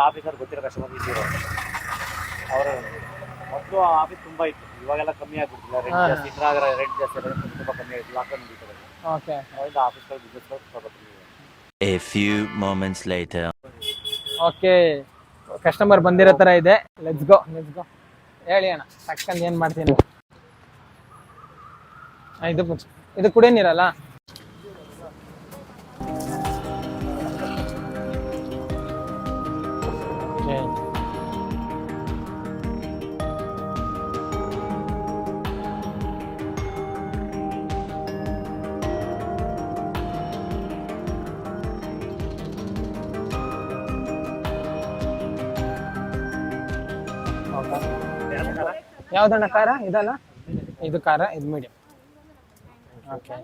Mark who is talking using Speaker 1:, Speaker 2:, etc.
Speaker 1: Officer ಗೊತ್ತಿರೋ customer ಇದ್ದೀರೋ ಅವರ ಮೊದಲು ಆಫೀಸ್ ತುಂಬ ಇತ್ತು, ಇವಾಗೆಲ್ಲ ಕಮ್ಮಿ ಆಗ್ಬಿಟ್ಟಿಲ್ಲ. ರೆಂಟ್ ಜಾಸ್ತಿ, ಇಂದ್ರಾಗರ ರೆಂಟ್ ಜಾಸ್ತಿ ಆಗಿದೆ, ತುಂಬ ಕಮ್ಮಿ ಆಗಿದೆ. ಲಾಕ್ಡೌನ್ ಮುಗಿತದೆ.
Speaker 2: ಓಕೆ
Speaker 1: ಅದರಿಂದ ಆಫೀಸ್ಗಳು ಬಿಸ್ನೆಸ್ಗಳು ಸ್ವಲ್ಪ ಕಮ್ಮಿ ಇದೆ.
Speaker 3: A few moments later.
Speaker 2: Okay, customer ಬಂದಿರೋ ಥರ ಇದೆ. ಲೆಟ್ಸ್ ಗೋ ಹೇಳಿ ಅಣ್ಣ, ತಕ್ಕಂದು ಏನು ಮಾಡ್ತೀನಿ. ಇದು ಕುಡಿಯೋ ನೀರಲ್ಲ? ಯಾವ್ದಣ್ಣ ಖಾರ? ಇದಲ್ಲ, ಇದು ಖಾರ, ಇದು ಮೀಡಿಯಂ. ಓಕೆ.